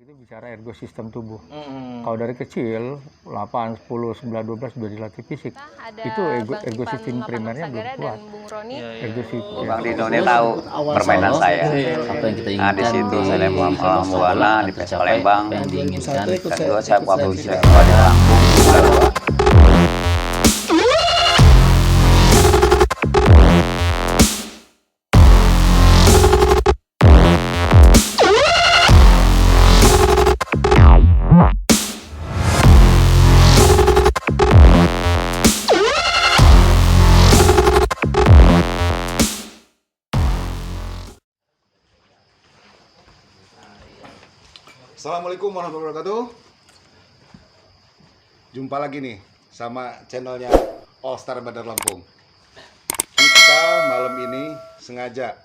Itu bicara ergo sistem tubuh. Kalau dari kecil 8, 10, 9, 12 sudah dilatih fisik. Itu ergo sistem primernya belum kuat. Ergo sistem. Bang Dino ini tahu permainan saya. Apa yang kita inginkan. Nah di situ saya mau Buana di PES Palembang. Yang diinginkan. Kedua saya Pablo di Lampung. Assalamualaikum warahmatullahi wabarakatuh. Jumpa lagi nih sama channelnya All Star Bandar Lampung. Kita malam ini sengaja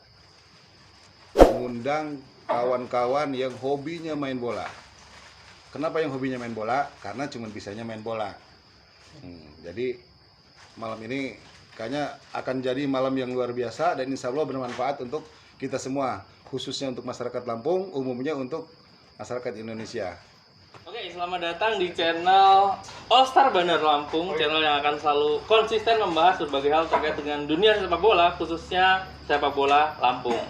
mengundang kawan-kawan yang hobinya main bola. Kenapa yang hobinya main bola? Karena cuma bisanya main bola. Jadi malam ini kayaknya akan jadi malam yang luar biasa dan insya Allah bermanfaat untuk kita semua, khususnya untuk masyarakat Lampung, umumnya untuk masyarakat Indonesia. Oke, selamat datang di channel All Star Bandar Lampung, channel yang akan selalu konsisten membahas berbagai hal terkait dengan dunia sepak bola, khususnya sepak bola Lampung.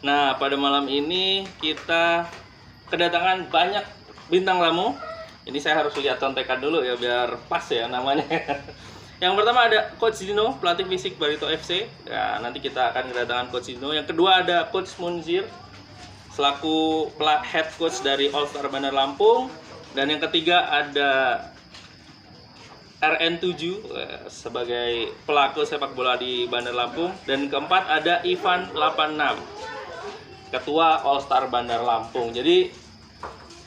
Nah, pada malam ini kita kedatangan banyak bintang tamu. Ini saya harus lihat contekan dulu ya, biar pas ya namanya. Yang pertama ada Coach Dino, pelatih fisik Barito FC. Ya, nanti kita akan kedatangan Coach Dino. Yang kedua ada Coach Munzir, selaku head coach dari All Star Bandar Lampung. Dan yang ketiga ada RN7 sebagai pelaku sepak bola di Bandar Lampung. Dan keempat ada Ivan 86, ketua All Star Bandar Lampung. Jadi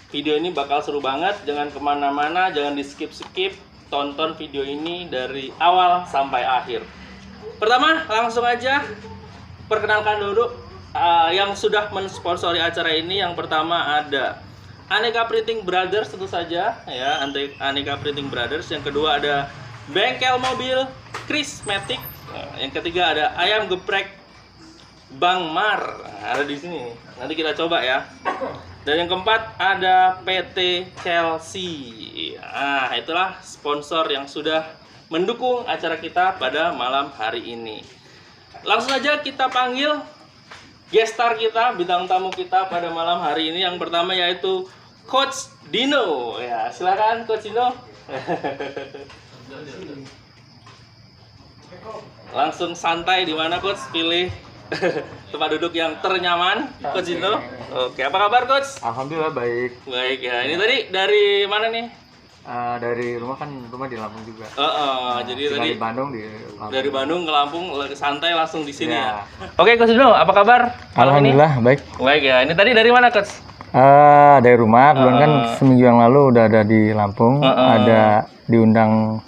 video ini bakal seru banget, jangan kemana-mana, jangan di skip-skip, tonton video ini dari awal sampai akhir. Pertama langsung aja perkenalkan dulu yang sudah mensponsori acara ini. Yang pertama ada Aneka Printing Brothers, tentu saja ya, Aneka Printing Brothers. Yang kedua ada Bengkel Mobil Krismatic. Yang ketiga ada Ayam Geprek Bang Mar, ada di sini. Nanti kita coba ya. Dan yang keempat ada PT Chelsea. Nah, itulah sponsor yang sudah mendukung acara kita pada malam hari ini. Langsung aja kita panggil guest star kita, bintang tamu kita pada malam hari ini. Yang pertama yaitu Coach Dino. Ya, silakan Coach Dino. Langsung santai, di mana Coach? Pilih tempat duduk yang ternyaman, Coach Dino. Oke, apa kabar Coach? Alhamdulillah baik. Baik ya. Ini tadi dari mana nih? Dari rumah kan, rumah di Lampung juga. Jadi tadi di Bandung di Lampung. Dari Bandung ke Lampung, santai langsung di sini ya. Oke Coach Dino, apa kabar? Alhamdulillah baik. Baik ya. Ini tadi dari mana Coach? Dari rumah, kebetulan kan seminggu yang lalu udah ada di Lampung, ada diundang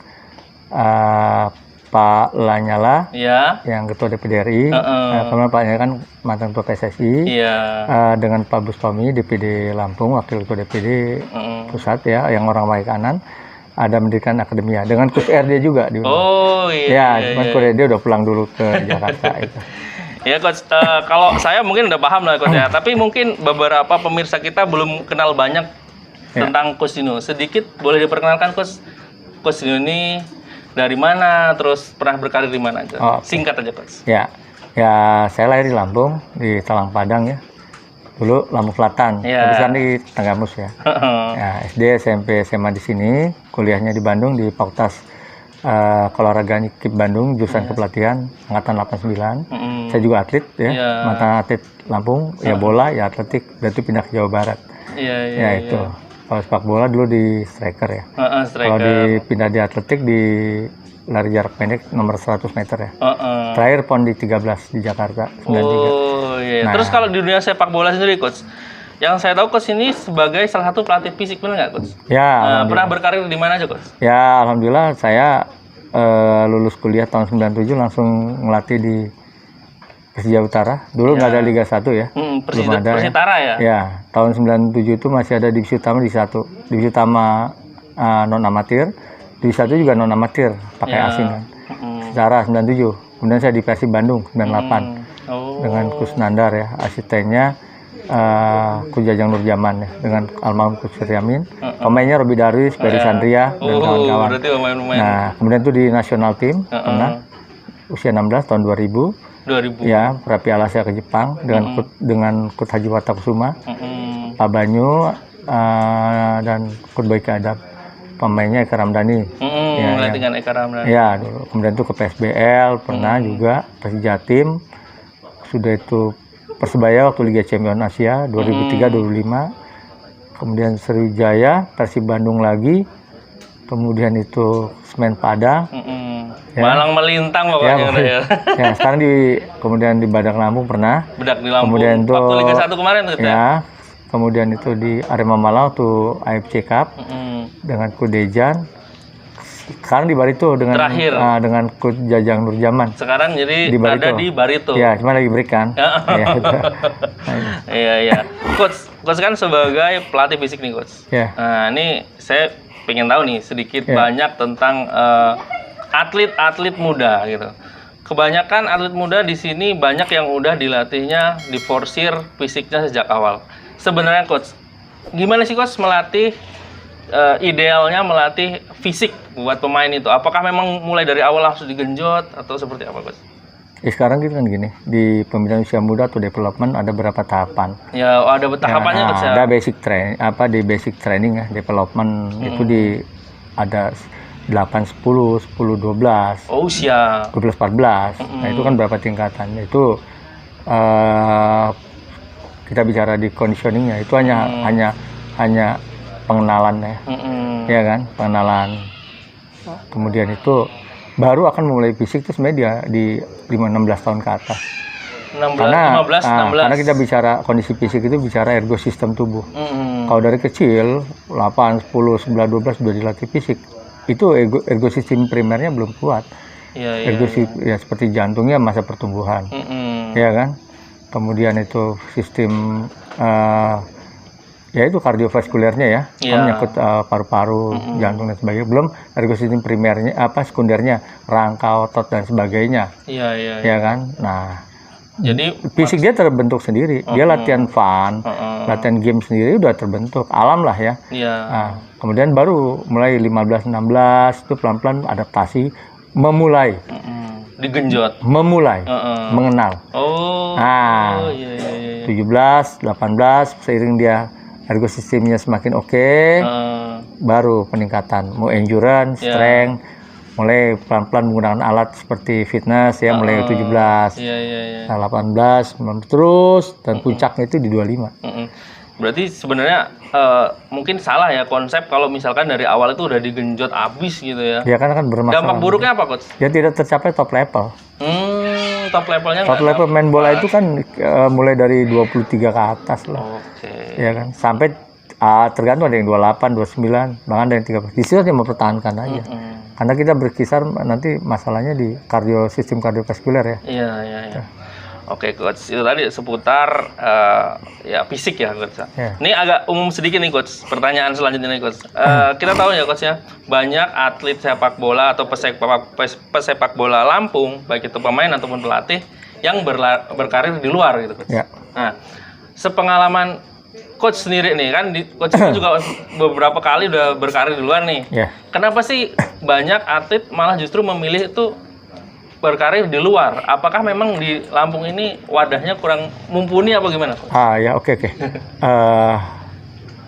Pak Lanyala, ya, yang ketua DPD RI, kemudian Pak Lanyala kan mantan ketua PSSI, dengan Pak Bustomi DPD Lampung, wakil ketua DPD pusat ya, yang orang baik kanan, ada mendirikan akademia dengan Coach RD juga diundang. Oh iya. Ya, cuman Coach RD udah pulang dulu ke Jakarta itu. Ya Coach, kalau saya mungkin udah paham lah Coach ya, tapi mungkin beberapa pemirsa kita belum kenal banyak tentang Coach Dino. Sedikit boleh diperkenalkan Coach? Coach Dino ini dari mana, terus pernah berkarir di mana aja? Singkat aja Coach. Ya, saya lahir di Lampung, di Talang Padang ya. Dulu Lampung Selatan, tapi sekarang di Tanggamus ya. Ya, SD, SMP, SMA di sini, kuliahnya di Bandung di Fakultas Keolahragaan IKIP Bandung, jurusan kepelatihan angkatan 89. Saya juga atlet ya, mantan atlet Lampung, ya bola, ya atletik, berarti pindah ke Jawa Barat. Ya itu. Kalau sepak bola dulu di striker ya. Kalau dipindah di atletik di lari jarak pendek nomor 100 meter ya. Terakhir PON di 13 di Jakarta 93. Oh iya. Nah, terus kalau di dunia sepak bola sendiri Coach, yang saya tahu Coach ini sebagai salah satu pelatih fisik, benar nggak Coach? Ya. Pernah berkarir di mana aja Coach? Ya alhamdulillah saya lulus kuliah tahun 97 langsung ngelatih di Persija Utara. Dulu nggak ada Liga 1 ya. Belum ada. Persitara ya? Ya, tahun 97 itu masih ada divisi utama di 1. Divisi utama non amatir, divisi 1 juga non amatir, pakai asing kan. Persitara 97. Kemudian saya di Persib Bandung 98. Dengan Kus Nandar ya, asistennya Coach Jajang Nurjaman ya, dengan almarhum Coach Suryamin. Pemainnya Robi Darwis, Ferry Sandria dan kawan-kawan. Berarti pemain-pemain. Nah, kemudian itu di national team pernah usia 16 tahun 2000. 2000. Ya, Piala Asia ke Jepang dengan Coach Haji Watakusuma, Pak Banyu dan Coach Boyka Adab. Pemainnya Eka Ramdhani. Dengan Eka Ramdhani. Ya, dulu. Kemudian itu ke PSBL pernah juga, Persija Tim. Sudah itu Persebaya waktu Liga Champion Asia 2003-2005. Kemudian Sriwijaya, Persib Bandung lagi. Kemudian itu Semen Padang. Ya. Malang melintang pokoknya ya. Ya, sekarang kemudian di Badak Lampung pernah. Bedak di Lampung. Kemudian itu waktu Liga 1 kemarin tuh ya. Kemudian itu di Arema Malang tuh AFC Cup dengan Kudejan. Sekarang di Barito dengan dengan Coach Jajang Nurjaman. Sekarang jadi ada di Barito. Ya, cuma lagi break kan. Iya. Coach kan sebagai pelatih fisik nih, Coach. Ya. Nah, ini saya pengen tahu nih sedikit banyak tentang atlet-atlet muda gitu. Kebanyakan atlet muda di sini banyak yang udah dilatihnya, diforsir fisiknya sejak awal. Sebenarnya Coach, gimana sih Coach melatih idealnya melatih fisik buat pemain itu? Apakah memang mulai dari awal langsung digenjot atau seperti apa, Coach? Sekarang gitu kan gini, di pembinaan usia muda atau development ada beberapa tahapan. Ya, ada tahapannya Coach. Ada basic training, di basic training ya, development itu ada 8, 10, 10, 12. Oh, usia 12, 14. Nah, itu kan berapa tingkatan? Itu kita bicara di conditioningnya itu hanya pengenalan ya. Ya kan, pengenalan. Kemudian itu baru akan mulai fisik itu sebenarnya di 5-16 tahun ke atas. 15, 16. Karena kita bicara kondisi fisik itu bicara ergo sistem tubuh. Kalau dari kecil 8, 10, 9, 12 sudah dilatih fisik. Itu ergo sistem primernya belum kuat. Ya, ya seperti jantungnya masa pertumbuhan. Ya kan? Kemudian itu sistem ya itu kardiovaskulernya ya, menyangkut paru-paru, jantung dan sebagainya. Belum ergo sistem primernya, sekundernya, rangka otot dan sebagainya. Iya. Ya kan? Nah, jadi fisik dia terbentuk sendiri. Dia latihan fun, latihan game sendiri udah terbentuk. Alam lah ya. Iya. Nah, kemudian baru mulai 15-16 itu pelan-pelan adaptasi, memulai. Digenjot. Memulai. Mengenal. Oh. Nah, iya. 17, 18 seiring dia ergo sistemnya semakin oke, baru peningkatan, mau endurance, strength, mulai pelan-pelan menggunakan alat seperti fitness ya, mulai 17, 18, terus dan puncaknya itu di 25. Berarti sebenarnya mungkin salah ya konsep kalau misalkan dari awal itu udah digenjot abis gitu ya. Ya kan bermasalah. Dampak buruknya apa, Coach? Ya tidak tercapai top level. Top levelnya top level main bola itu kan mulai dari 23 ke atas lah. Ya kan, sampai tergantung ada yang 28, 29, bahkan ada yang 30. Di situ dia mempertahankan aja. Karena kita berkisar nanti masalahnya di sistem kardiovaskuler ya. Iya. Oke, Coach. Itu tadi seputar ya fisik ya, Coach. Ini agak umum sedikit nih, Coach. Pertanyaan selanjutnya nih, Coach. Kita tahu ya, Coach ya, banyak atlet sepak bola atau pesepak bola Lampung, baik itu pemain ataupun pelatih yang berkarir di luar gitu, Coach. Ya. Nah, sepengalaman Coach sendiri nih kan, Coach itu juga beberapa kali udah berkarir di luar nih. Ya. Kenapa sih banyak atlet malah justru memilih itu berkarir di luar? Apakah memang di Lampung ini wadahnya kurang mumpuni apa gimana, Coach? Ya oke.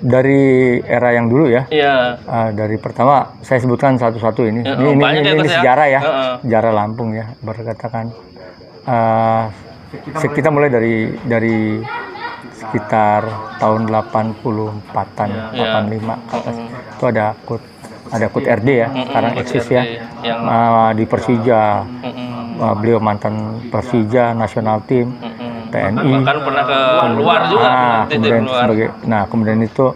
Dari era yang dulu ya. Iya. Dari pertama saya sebutkan satu-satu ini. Ini sejarah ya. Sejarah Lampung ya. Berkatakan kita mulai dari sekitar tahun 84-an, 85 ke atas. Itu ada Coach RD ya, sekarang eksis ya, di Persija. Beliau mantan Persija, nasional tim, TNI. Bahkan pernah ke luar juga. Kemudian itu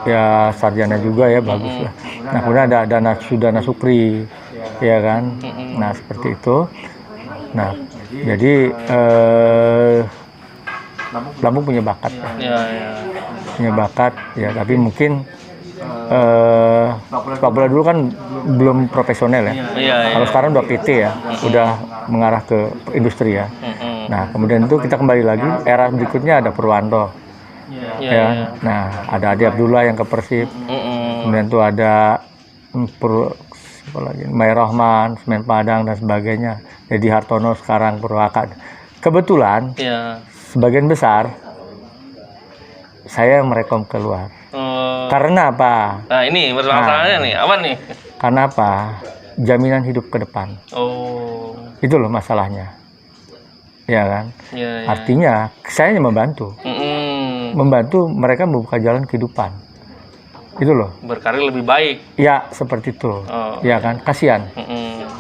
ya sarjana juga ya, bagus lah. Nah, kemudian ada Sudana Supri, ya kan. Nah, seperti itu. Nah, jadi Lampung punya bakat ya. Punya bakat ya, tapi mungkin sepak bola dulu kan belum profesional ya. Kalau sekarang udah PT ya, udah mengarah ke industri ya. Nah, kemudian itu kita kembali lagi, era berikutnya ada Purwanto. Ya. Nah, ada Adi Abdullah yang ke Persib. Kemudian itu ada Mai Rohman, Semen Padang dan sebagainya. Jadi Hartono sekarang Purwakarta. Kebetulan sebagian besar saya yang merekom keluar. Karena apa? Nah, ini masalahnya nih, apa nih? Karena apa? Jaminan hidup ke depan. Itu loh masalahnya. Ya kan? Artinya saya hanya membantu. Membantu mereka membuka jalan kehidupan. Itu loh. Berkarir lebih baik. Ya, seperti itu. Ya kan? Kasihan.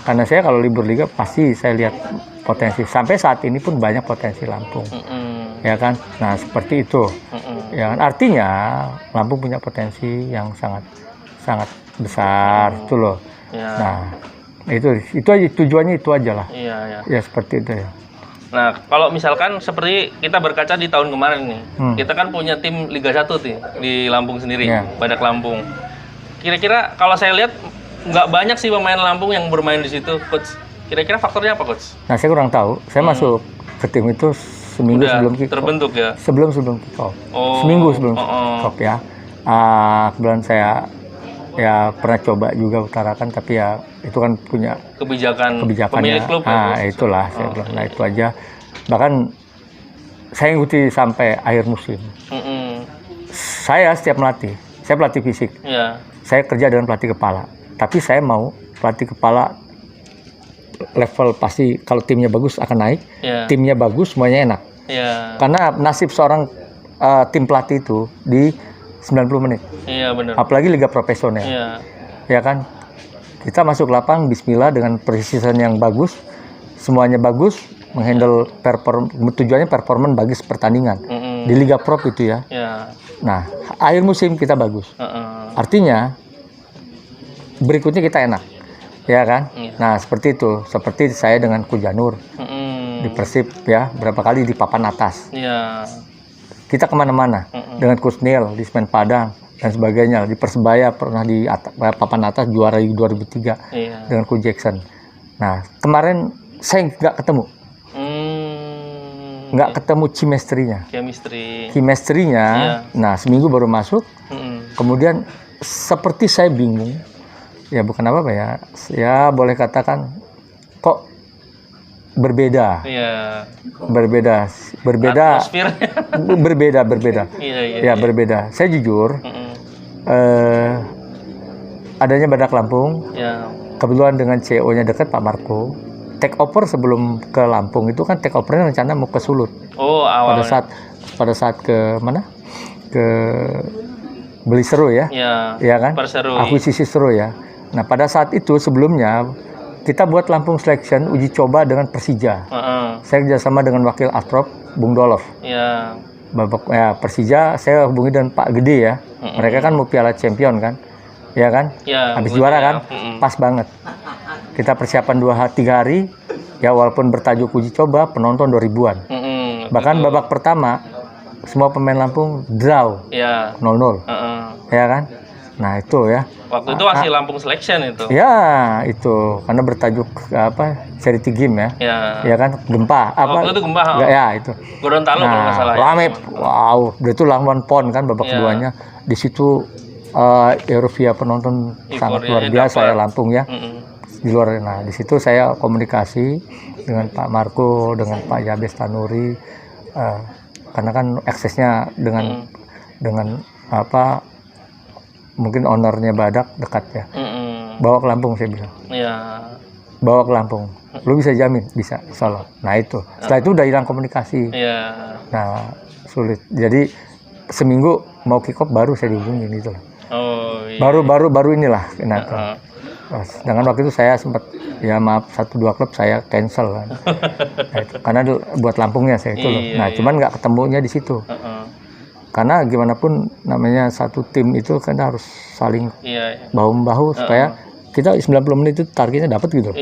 Karena saya kalau libur liga pasti saya lihat potensi. Sampai saat ini pun banyak potensi Lampung. Ya kan? Nah, seperti itu. Ya kan? Artinya Lampung punya potensi yang sangat besar itu loh. Nah, itu aja tujuannya, itu aja lah. Ya seperti itu ya. Nah, kalau misalkan seperti kita berkaca di tahun kemarin nih, kita kan punya tim Liga 1 nih di Lampung sendiri, Badak Lampung. Kira-kira kalau saya lihat nggak banyak sih pemain Lampung yang bermain di situ, Coach. Kira-kira faktornya apa, Coach? Nah, saya kurang tahu. Saya masuk ke tim itu seminggu sebelum kick-off. Terbentuk ya? Sebelum kick-off. Seminggu sebelum kick-off ya. Kebetulan saya ya pernah coba juga utarakan, tapi ya itu kan punya kebijakannya pemilik klub. Itulah saya bilang. Nah, itu aja. Bahkan saya ikuti sampai akhir musim. Saya setiap melatih, saya pelatih fisik. Saya kerja dengan pelatih kepala, tapi saya mau pelatih kepala level pasti kalau timnya bagus akan naik. Timnya bagus semuanya enak. Karena nasib seorang tim pelatih itu di 90 menit. Benar. Apalagi liga profesional. Ya kan? Kita masuk lapang bismillah dengan precision yang bagus. Semuanya bagus, menghandle tujuannya performan bagus pertandingan. Di liga prop itu ya. Nah, akhir musim kita bagus. Artinya berikutnya kita enak. Ya kan? Nah, seperti itu. Seperti saya dengan Kujanur. Di Persib ya, berapa kali di papan atas. Kita kemana-mana dengan Kusnil di Semen Padang dan sebagainya. Di Persebaya pernah di papan atas juara 2003 dengan Ku Jackson. Nah, kemarin saya nggak ketemu chemistry-nya. Nah, seminggu baru masuk. Kemudian seperti saya bingung. Ya bukan apa-apa ya. Ya boleh katakan kok berbeda. Berbeda. Ya berbeda. Saya jujur, adanya Badak Lampung, kebetulan dengan CEO-nya dekat Pak Marco, take over sebelum ke Lampung itu kan take overnya rencana mau ke Sulut. Awalnya. Pada saat ke mana? Ke Beli Seru ya. Ya kan? Akuisisi Seru ya. Nah, pada saat itu sebelumnya kita buat Lampung Selection uji coba dengan Persija. Saya kerjasama dengan wakil Astrop, Bung Dolof. Persija saya hubungi dengan Pak Gede ya. Mereka kan mau Piala Champion kan, ya kan? Habis juara kan, pas banget. Kita persiapan 2-3 hari, ya walaupun bertajuk uji coba, penonton 2000-an. Bahkan babak pertama, semua pemain Lampung draw 0-0, ya kan? Nah itu ya. Waktu itu masih Lampung Selection itu. Ya itu karena bertajuk charity game ya. Ya kan gempa Waktu itu gempa. Ya itu. Gorontalo kalau nggak salah. Rame. Wow, itu lawan PON kan babak keduanya. Di situ euforia penonton sangat luar biasa ya Lampung ya. Di luar. Nah di situ saya komunikasi dengan Pak Marco, dengan Pak Yabes Tanuri, karena kan aksesnya dengan mungkin ownernya Badak dekat ya. Bawa ke Lampung saya bilang. Bawa ke Lampung. Lu bisa jamin? Bisa, insyaallah. Nah itu. Setelah itu udah hilang komunikasi. Nah sulit. Jadi seminggu mau kick off baru saya dihubungin gitu lah. Baru inilah. Nah, dengan waktu itu saya sempat ya maaf 1-2 klub saya cancel kan. Nah, itu. Karena buat Lampungnya saya itu loh. Nah cuman nggak ketemunya di situ. Karena gimana pun namanya satu tim itu kan harus saling bahu-membahu supaya kita 90 menit itu targetnya dapat gitu.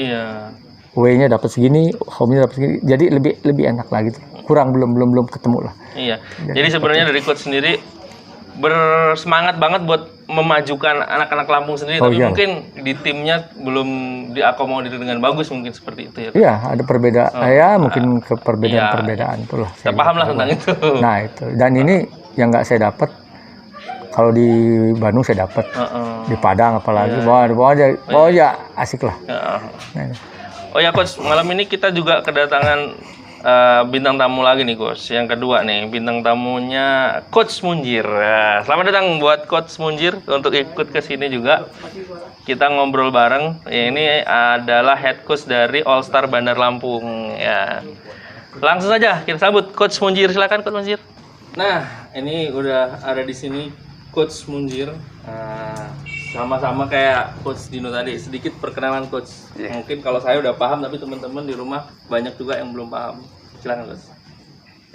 W-nya dapat segini, home-nya dapat segini. Jadi lebih enak lagi gitu. Kurang belum ketemu lah. Jadi sebenarnya dari coach sendiri bersemangat banget buat memajukan anak-anak Lampung sendiri, tapi mungkin di timnya belum diakomodir dengan bagus, mungkin seperti itu ya. Iya, ada perbedaan. Mungkin perbedaan itulah. Saya paham lah tentang itu. Nah itu, dan ini yang nggak saya dapat. Kalau di Bandung saya dapat, di Padang apalagi, bawa aja asik lah. Oh ya Coach, malam ini kita juga kedatangan bintang tamu lagi nih Coach. Yang kedua nih, bintang tamunya Coach Munjir. Selamat datang buat Coach Munjir untuk ikut ke sini juga. Kita ngobrol bareng. Ini adalah head coach dari All Star Bandar Lampung. Ya, langsung saja kita sambut Coach Munjir. Silakan Coach Munjir. Nah, ini udah ada di sini Coach Munjir, sama-sama kayak Coach Dino tadi. Sedikit perkenalan Coach. Mungkin kalau saya udah paham, tapi teman-teman di rumah banyak juga yang belum paham. Silakan Coach.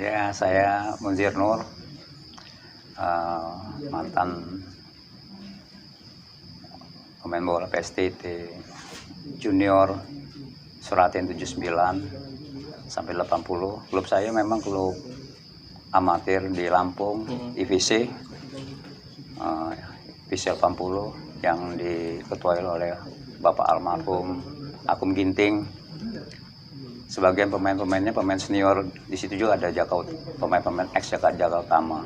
Ya, saya Munjir Nur, mantan pemain bola PSTT Junior Suratin 79 sampai 80. Klub saya memang klub amatir di Lampung, IVC. Visel 80 yang diketuai oleh Bapak almarhum Akum Ginting. Sebagian pemain-pemainnya pemain senior, di situ juga ada pemain-pemain ex Jakarta Utama.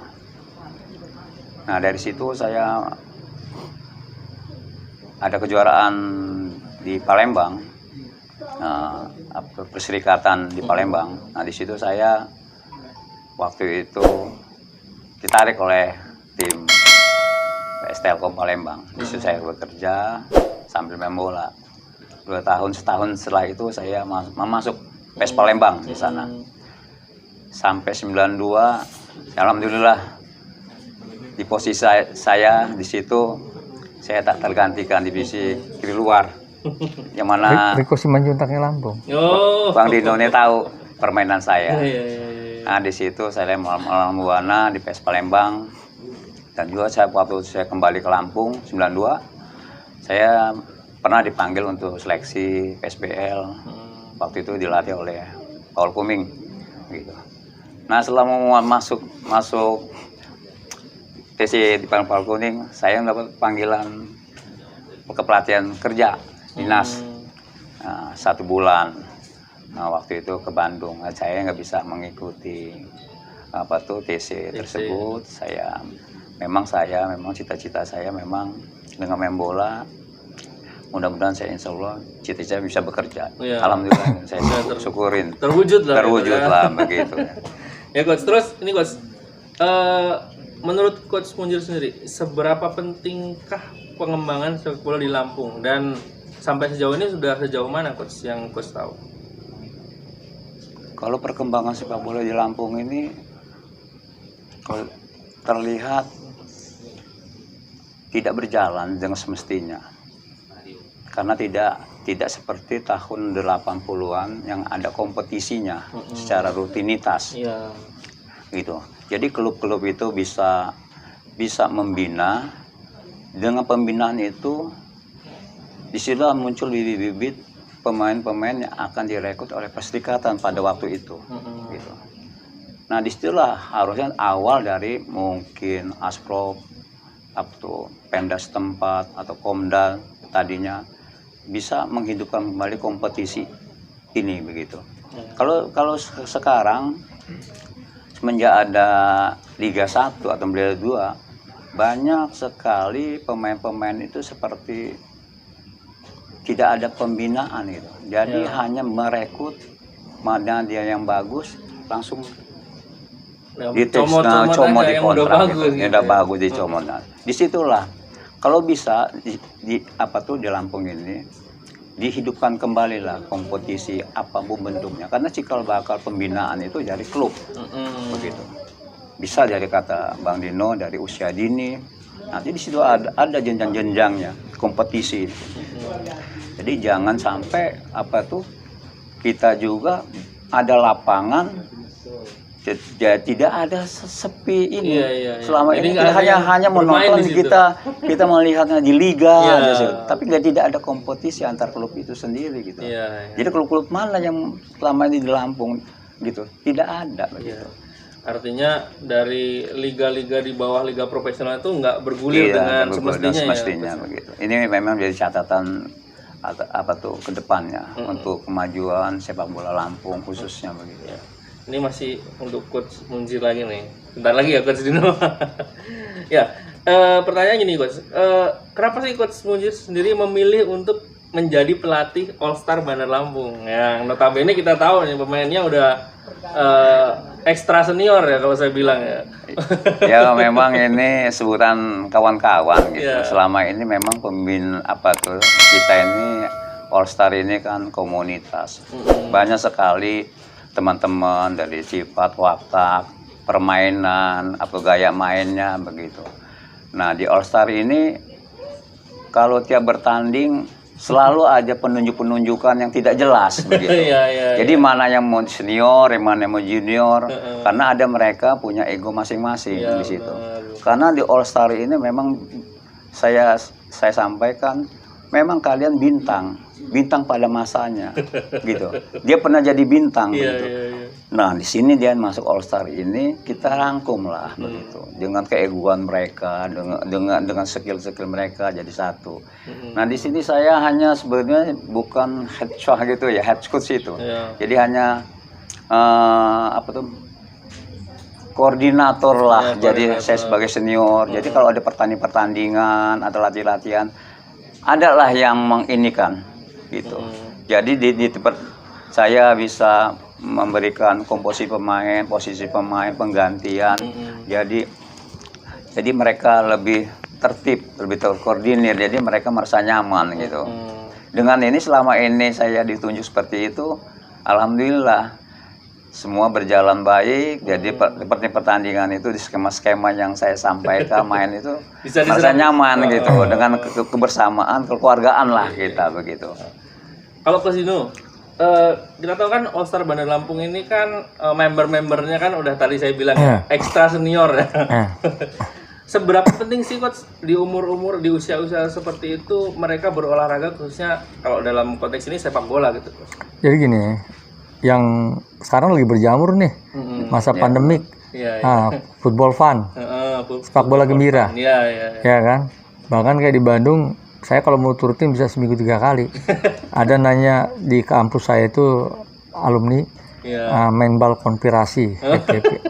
Nah, dari situ saya ada kejuaraan di Palembang, perserikatan di Palembang. Nah, di situ saya waktu itu ditarik oleh tim PS Telkom Palembang. Di situ saya bekerja sambil main bola. 2 tahun, setahun setelah itu saya masuk PS Palembang di sana. Sampai 92, alhamdulillah di posisi saya di situ saya tak tergantikan divisi kiri luar. Yang mana Riko Simanjuntaknya Lampung. Bang Dino ini tahu permainan saya. Nah, di situ saya Malam Buana di PS Palembang. Dan juga waktu saya kembali ke Lampung 92, saya pernah dipanggil untuk seleksi PSBL. Waktu itu dilatih oleh Paul Kuming, gitu. Nah, setelah mau masuk TC di Paul Kuming, saya dapat panggilan kepelatihan kerja dinas 1 bulan. Nah, waktu itu ke Bandung. Nah, saya nggak bisa mengikuti TC tersebut. Memang cita-cita saya memang dengan main bola, mudah-mudahan saya insya Allah cita-cita bisa bekerja. Alhamdulillah saya syukurin. Terwujud lah begitu. Ya Coach, terus ini Coach, menurut Coach Munjir sendiri, seberapa pentingkah pengembangan sepak bola di Lampung, dan sampai sejauh ini sudah sejauh mana Coach yang Coach tahu? Kalau perkembangan sepak bola di Lampung ini kalau terlihat tidak berjalan dengan semestinya, karena tidak seperti tahun 80-an yang ada kompetisinya secara rutinitas, gitu. Jadi klub-klub itu bisa membina. Dengan pembinaan itu disitulah muncul bibit-bibit pemain-pemain yang akan direkrut oleh perserikatan pada waktu itu, gitu. Nah, disitulah harusnya awal dari mungkin Asprov atau Pemda setempat atau Komda tadinya bisa menghidupkan kembali kompetisi ini, begitu. Kalau sekarang semenjak ada Liga 1 atau Liga 2, banyak sekali pemain-pemain itu seperti tidak ada pembinaan itu. Jadi hanya merekrut mana dia yang bagus langsung comot di kontrak, udah bagus dicomot. Disitulah kalau bisa di Lampung ini dihidupkan kembali lah kompetisi apapun bentuknya, karena cikal bakal pembinaan itu dari klub, begitu. Bisa dari kata Bang Dino dari usia dini, nanti di situ ada jenjang-jenjangnya kompetisi. Jadi jangan sampai kita juga ada lapangan. Tidak ada sepi ini. Selama ini kita hanya menonton, kita melihatnya di liga, tapi tidak ada kompetisi antar klub itu sendiri, gitu. Jadi klub-klub mana yang selama ini di Lampung, gitu, tidak ada, begitu. Artinya dari liga-liga di bawah liga profesional itu nggak bergulir dengan semestinya ya. Begitu. Ini memang jadi catatan apa tuh ke depannya untuk kemajuan sepak bola Lampung khususnya begitu. Ya. Ini masih untuk Coach Munzir lagi nih. Bentar lagi ya Coach Dino. Ya, pertanyaan gini Coach. Kenapa sih Coach Munzir sendiri memilih untuk menjadi pelatih All Star Bandar Lampung? Yang notabene kita tahu nih pemainnya udah ekstra senior ya kalau saya bilang ya. Ya memang ini sebutan kawan-kawan gitu. Yeah. Selama ini memang kita ini All Star ini kan komunitas. Banyak sekali teman-teman dari sifat watak, permainan atau gaya mainnya begitu. Nah di All Star ini kalau tiap bertanding selalu aja penunjukan yang tidak jelas begitu. Jadi mana yang mau senior, mana yang mau junior, karena ada mereka punya ego masing-masing di situ. Karena di All Star ini memang saya sampaikan memang kalian bintang pada masanya gitu. Dia pernah jadi bintang gitu. Nah, di sini dia masuk All Star ini kita rangkum lah begitu. Dengan keegoan mereka, dengan skill-skill mereka jadi satu. Nah, di sini saya hanya sebenarnya bukan head coach itu. Jadi hanya koordinator lah. Jadi saya sebagai senior. Jadi kalau ada pertandingan atau latihan, adalah yang menginikan gitu. Jadi di tempat saya bisa memberikan posisi pemain, penggantian. Jadi mereka lebih tertib, lebih terkoordinir. Jadi mereka merasa nyaman gitu. Dengan ini selama ini saya ditunjuk seperti itu, alhamdulillah semua berjalan baik. Jadi seperti pertandingan itu di skema-skema yang saya sampaikan main itu merasa nyaman gitu dengan kebersamaan, kekeluargaan lah kita begitu. Kalau Coach Dino, kita tahu kan All Star Bandar Lampung ini kan member-membernya kan udah tadi saya bilang ekstra senior ya. Seberapa penting sih Coach di umur-umur di usia-usia seperti itu mereka berolahraga khususnya kalau dalam konteks ini sepak bola gitu Coach? Jadi gini, yang sekarang lagi berjamur nih masa pandemik, football fun, sepak bola gembira, ya kan. Bahkan kayak di Bandung, saya kalau mau turutin bisa seminggu 3 kali. Ada nanya di kampus saya itu alumni main bal konspirasi,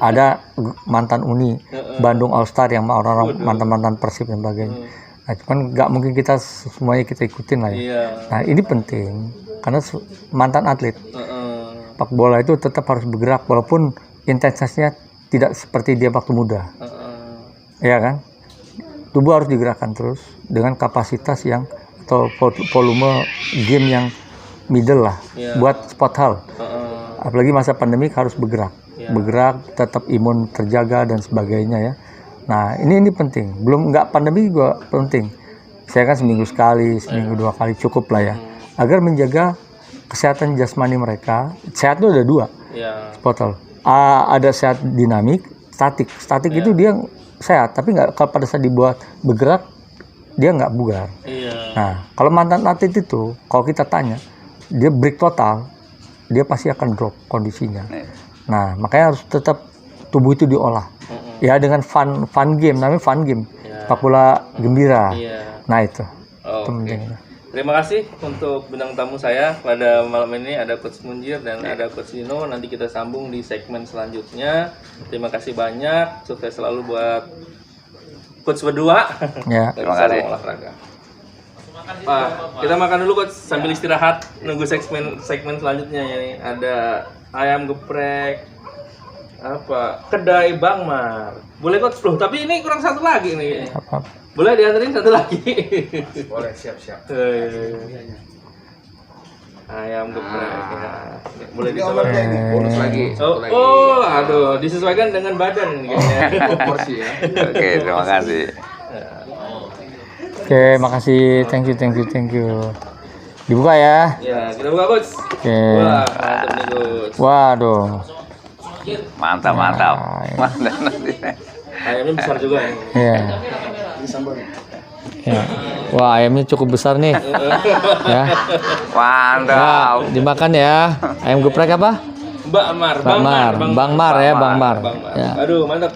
ada mantan Uni, Bandung All Star yang orang-orang mantan-mantan Persib dan sebagainya. Nah, cuman nggak mungkin kita semuanya kita ikutin lah ya. Nah ini penting karena mantan atlet. Sepak bola itu tetap harus bergerak walaupun intensitasnya tidak seperti dia waktu muda, ya kan? Tubuh harus digerakkan terus dengan kapasitas yang atau volume game yang middle lah, buat sport hal. Apalagi masa pandemi harus bergerak, tetap imun terjaga dan sebagainya ya. Nah ini penting. Belum nggak pandemi juga penting. Saya kan seminggu sekali, seminggu 2 kali cukup lah ya, agar menjaga kesehatan jasmani mereka. Sehatnya udah 2 total. Ada sehat dinamik, statik itu dia sehat, tapi nggak kalau pada saat dibuat bergerak dia nggak bugar. Nah kalau mantan atlet itu kalau kita tanya dia break total, dia pasti akan drop kondisinya. Nah makanya harus tetap tubuh itu diolah ya dengan fun game, namanya fun game, sepak bola gembira. Nah itu penting. Terima kasih untuk bintang tamu saya pada malam ini, ada Coach Munzir dan ada Coach Dino. Nanti kita sambung di segmen selanjutnya. Terima kasih banyak, sukses selalu buat Coach berdua. Terima kasih. Olahraga. Pak, kita makan dulu Coach sambil istirahat nunggu segmen selanjutnya ya. Ada ayam geprek, kedai Bang Mar. Boleh Coach loh, tapi ini kurang satu lagi nih. Boleh dianterin satu lagi? Boleh, siap-siap. Ayam geprek ya. Boleh dicoba. Bonus lagi. Aduh, disesuaikan dengan badan ini kayaknya. Porsi ya. Oke, terima kasih. Oke, makasih. Thank you. Dibuka ya. Ya, kita buka Coach. Oke. Wah, mantap nih Coach. Waduh. Mantap. Ayamnya besar juga ini. Iya. Ya. Wah, ayamnya cukup besar nih. Ya. Mantap. Dimakan ya. Ayam geprek apa? Bang Mar ya, Bang Mar. Ya. Aduh, mantap.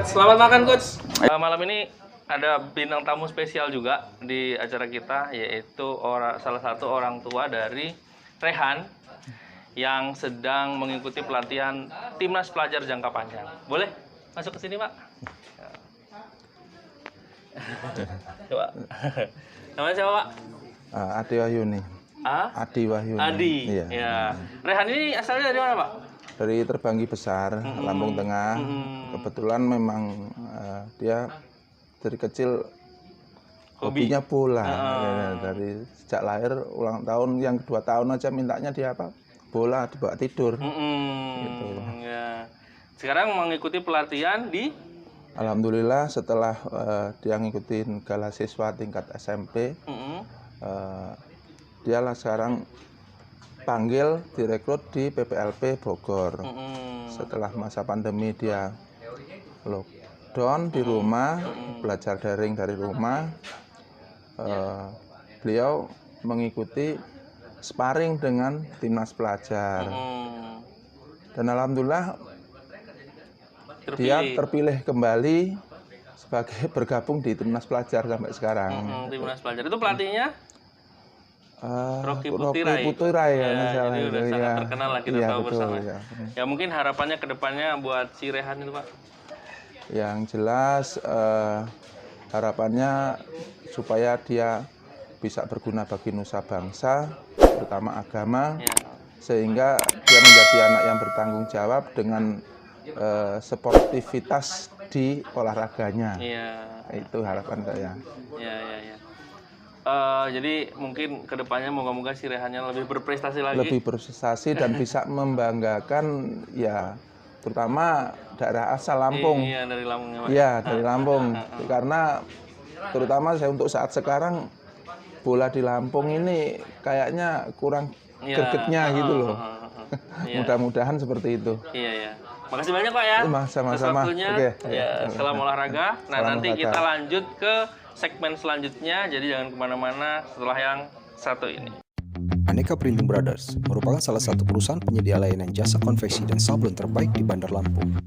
Selamat makan, Coach. Malam ini ada bintang tamu spesial juga di acara kita, yaitu salah satu orang tua dari Rehan yang sedang mengikuti pelatihan Timnas Pelajar Jangka Panjang. Boleh masuk ke sini, Pak? Coba. Namanya siapa, Pak? Adi Wahyuni. Adi Wahyuni. Adi. Iya. Ya. Rehan ini asalnya dari mana, Pak? Dari Terbanggi Besar, Lampung Tengah. Kebetulan memang dia dari kecil hobinya bola. Dari sejak lahir ulang tahun yang 2 tahun aja mintanya dia apa? Bola dibawa tidur. Gitu. Ya. Sekarang mengikuti pelatihan di Alhamdulillah setelah dia ngikutin gala siswa tingkat SMP, dia lah sekarang panggil direkrut di PPLP Bogor. Setelah masa pandemi dia lockdown di rumah, belajar daring dari rumah. Beliau mengikuti sparring dengan Timnas Pelajar. Dan alhamdulillah dia terpilih kembali sebagai bergabung di Timnas Pelajar sampai sekarang. Timnas Pelajar itu pelatihnya Rocky Putirai ya, jadi udah sangat terkenal lah, kita tahu betul, bersama. Ya. Ya mungkin harapannya ke depannya buat si Rehan itu, Pak? Yang jelas harapannya supaya dia bisa berguna bagi nusa bangsa, terutama agama, sehingga dia menjadi anak yang bertanggung jawab dengan sportivitas di olahraganya. Itu harapan saya. Jadi mungkin kedepannya moga-moga si Rehannya lebih berprestasi lagi. Lebih berprestasi dan bisa membanggakan ya, terutama daerah asal Lampung. Iya, dari Lampung. Iya, dari Lampung. Karena terutama saya untuk saat sekarang bola di Lampung ini kayaknya kurang gregetnya gitu loh. Mudah-mudahan seperti itu. Iya. Makasih banyak, Pak ya. Sama-sama. Oke. Ya, salam olahraga. Nah, nanti kita lanjut ke segmen selanjutnya. Jadi jangan kemana-mana setelah yang satu ini. Aneka Printing Brothers merupakan salah satu perusahaan penyedia layanan jasa konveksi dan sablon terbaik di Bandar Lampung.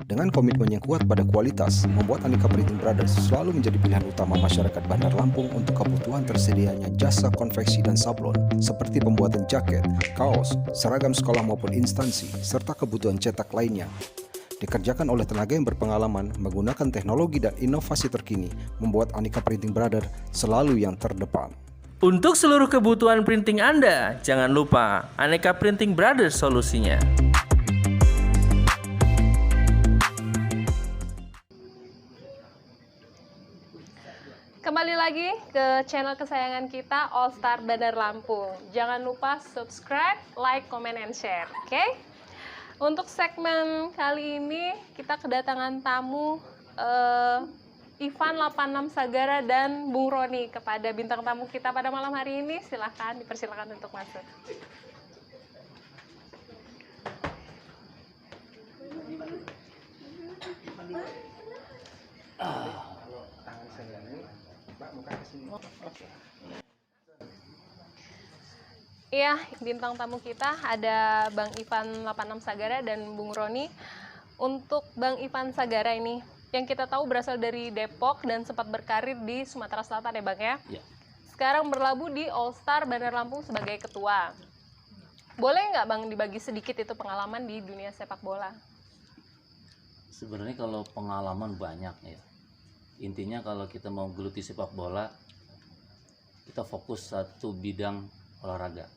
Dengan komitmen yang kuat pada kualitas, membuat Aneka Printing Brothers selalu menjadi pilihan utama masyarakat Bandar Lampung untuk kebutuhan tersedianya jasa konveksi dan sablon, seperti pembuatan jaket, kaos, seragam sekolah maupun instansi, serta kebutuhan cetak lainnya. Dikerjakan oleh tenaga yang berpengalaman, menggunakan teknologi dan inovasi terkini, membuat Aneka Printing Brothers selalu yang terdepan. Untuk seluruh kebutuhan printing Anda, jangan lupa Aneka Printing Brothers solusinya. Kembali lagi ke channel kesayangan kita, All Star Bandar Lampung. Jangan lupa subscribe, like, comment, and share. Oke? Untuk segmen kali ini kita kedatangan tamu Ivan 86 Sagara dan Bung Roni. Kepada bintang tamu kita pada malam hari ini, dipersilakan untuk masuk. Iya, bintang tamu kita ada Bang Ivan 86 Sagara dan Bung Roni. Untuk Bang Ivan Sagara ini, yang kita tahu berasal dari Depok dan sempat berkarir di Sumatera Selatan ya Bang ya? Iya. Sekarang berlabuh di All Star Bandar Lampung sebagai ketua. Boleh nggak Bang dibagi sedikit itu pengalaman di dunia sepak bola? Sebenarnya kalau pengalaman banyak ya. Intinya kalau kita mau geluti sepak bola, kita fokus satu bidang olahraga.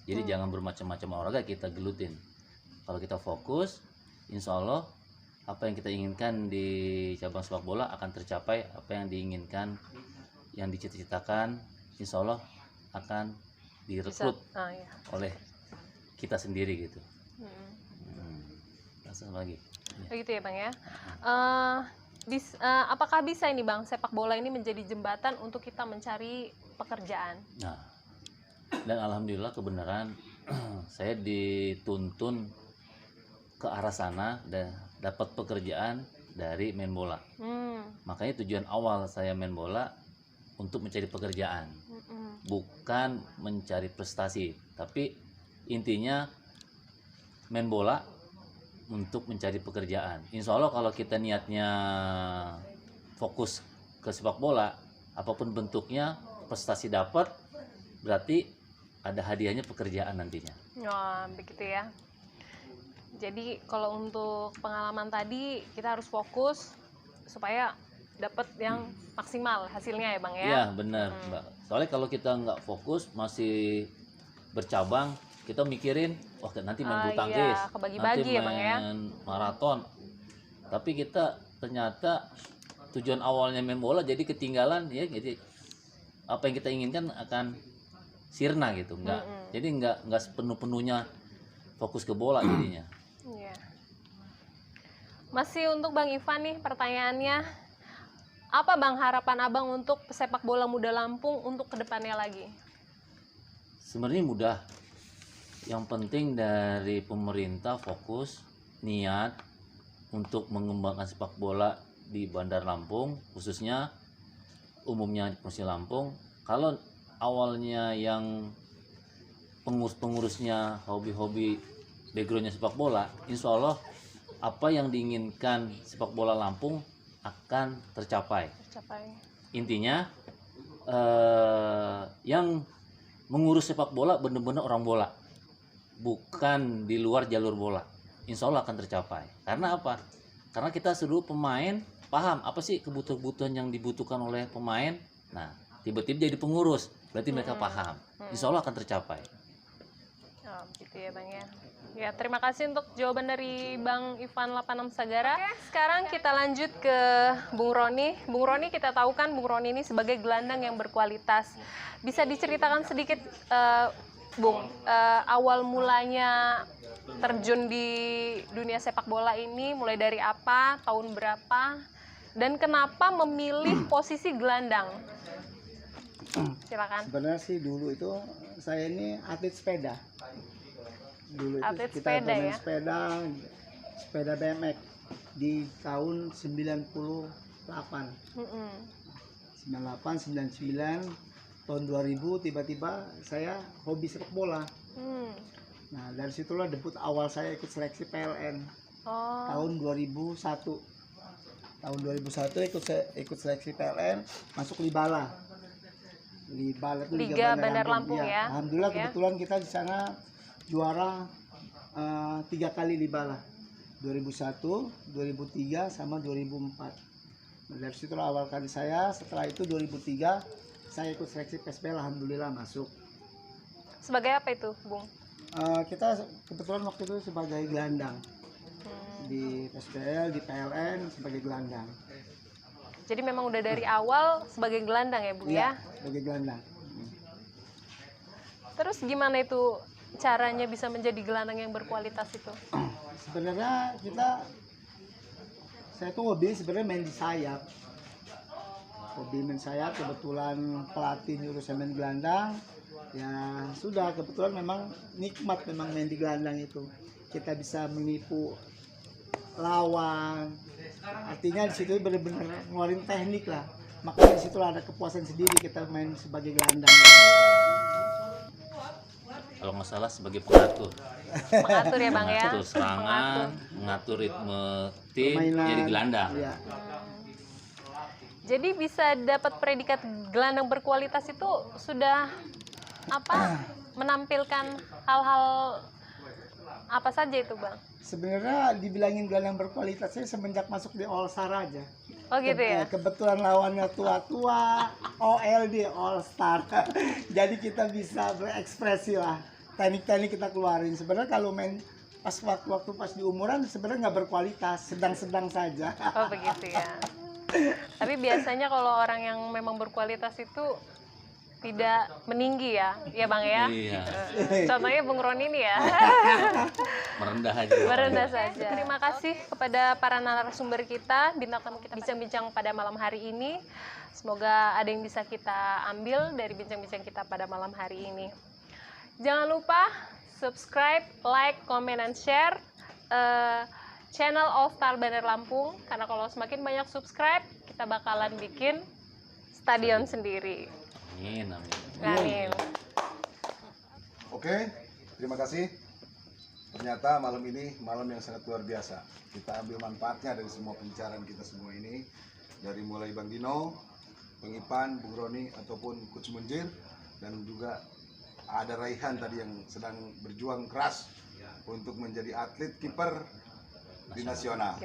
Jadi jangan bermacam-macam olahraga kita gelutin. Kalau kita fokus, insya Allah apa yang kita inginkan di cabang sepak bola akan tercapai. Apa yang diinginkan, yang dicita-citakan, insya Allah akan direkrut oleh kita sendiri gitu. Langsung lagi. Begitu ya Bang ya. Apakah bisa ini Bang, sepak bola ini menjadi jembatan untuk kita mencari pekerjaan? Nah, dan alhamdulillah kebenaran saya dituntun ke arah sana dan dapat pekerjaan dari main bola. Makanya tujuan awal saya main bola untuk mencari pekerjaan, bukan mencari prestasi. Tapi intinya main bola untuk mencari pekerjaan. Insya Allah kalau kita niatnya fokus ke sepak bola, apapun bentuknya, prestasi dapat, berarti ada hadiahnya pekerjaan nantinya. Wah, begitu ya. Jadi kalau untuk pengalaman tadi kita harus fokus supaya dapat yang maksimal hasilnya ya Bang ya. Iya benar Mbak. Soalnya kalau kita nggak fokus masih bercabang, kita mikirin wah nanti main bulu tangkis, iya, kebagi-bagi ya Bang ya. main maraton. Tapi kita ternyata tujuan awalnya main bola jadi ketinggalan ya, jadi apa yang kita inginkan akan sirna gitu, enggak. Jadi enggak sepenuh-penuhnya fokus ke bola jadinya. Iya. Masih untuk Bang Ivan nih pertanyaannya, apa Bang harapan Abang untuk sepak bola muda Lampung untuk kedepannya lagi? Sebenarnya mudah. Yang penting dari pemerintah fokus niat untuk mengembangkan sepak bola di Bandar Lampung, khususnya umumnya di Provinsi Lampung. Kalau awalnya yang pengurus-pengurusnya hobi-hobi backgroundnya sepak bola, insya Allah apa yang diinginkan sepak bola Lampung akan tercapai. Intinya yang mengurus sepak bola benar-benar orang bola, bukan di luar jalur bola. Insya Allah akan tercapai. Karena apa? Karena kita seluruh pemain paham apa sih kebutuhan yang dibutuhkan oleh pemain. Nah, tiba-tiba jadi pengurus, berarti mereka paham. Insya Allah akan tercapai. Oh, gitu ya Bang ya. Ya, terima kasih untuk jawaban dari Bang Ivan 86 Sagara. Oke, sekarang kita lanjut ke Bung Roni. Bung Roni, kita tahu kan Bung Roni ini sebagai gelandang yang berkualitas. Bisa diceritakan sedikit Bung, awal mulanya terjun di dunia sepak bola ini mulai dari apa, tahun berapa, dan kenapa memilih posisi gelandang? Silakan. Sebenarnya sih dulu itu saya ini atlet sepeda. Dulu atlet itu kita sepeda bermain ya? sepeda BMX di tahun 98. 98, 99, tahun 2000 tiba-tiba saya hobi sepak bola. Nah, dari situlah debut awal saya ikut seleksi PLN. Tahun 2001. Tahun 2001 ikut seleksi PLN, masuk Libala. Libala itu Liga Bandar Lampung ya. Alhamdulillah kebetulan kita di sana juara 3 kali Libala. 2001, 2003 sama 2004. Nah, dari situ awal kali saya. Setelah itu 2003 saya ikut seleksi PSBL, alhamdulillah masuk. Sebagai apa itu, Bung? Kita kebetulan waktu itu sebagai gelandang. Di PSBL, di PLN sebagai gelandang. Jadi memang udah dari awal sebagai gelandang ya, Bung ya? Sebagai gelandang. Terus gimana itu caranya bisa menjadi gelandang yang berkualitas itu? Sebenarnya saya tuh hobi sebenarnya main di sayap. Hobi main sayap, kebetulan pelatih nyuruh saya main gelandang. Ya sudah, kebetulan memang nikmat memang main di gelandang itu. Kita bisa menipu lawan. Artinya di situ benar-benar ngeluarin teknik lah. Makanya di situ ada kepuasan sendiri kita main sebagai gelandang. Kalau nggak salah sebagai pengatur. Mengatur ya Bang ya? Mengatur serangan, mengatur ritme tim, jadi gelandang. Ya. Jadi bisa dapat predikat gelandang berkualitas itu sudah menampilkan hal-hal apa saja itu Bang? Sebenarnya dibilangin gelandang berkualitas saya semenjak masuk di All Star aja. Oh gitu ya? Kebetulan lawannya tua-tua, OLD, All Star. Jadi kita bisa berekspresi lah. Teknik-teknik kita keluarin. Sebenarnya kalau main pas waktu pas di umuran sebenarnya nggak berkualitas, sedang-sedang saja. Oh begitu ya. Tapi biasanya kalau orang yang memang berkualitas itu tidak meninggi ya Bang ya? Iya. Contohnya Bung Roni ini ya. Merendah aja. Merendah saja. Terima kasih kepada para narasumber kita, bintang tamu kita bincang-bincang pada malam hari ini. Semoga ada yang bisa kita ambil dari bincang-bincang kita pada malam hari ini. Jangan lupa subscribe, like, comment, and share channel All Star Bandar Lampung. Karena kalau semakin banyak subscribe, kita bakalan bikin stadion sendiri. Amin, amin. Amin. Oke, terima kasih ternyata malam ini malam yang sangat luar biasa. Kita ambil manfaatnya dari semua pembicaraan kita semua ini, dari mulai Bang Dino, Bang Ipan, Bung Roni, ataupun Coach Munjir, dan juga ada Raihan tadi yang sedang berjuang keras untuk menjadi atlet kiper di nasional.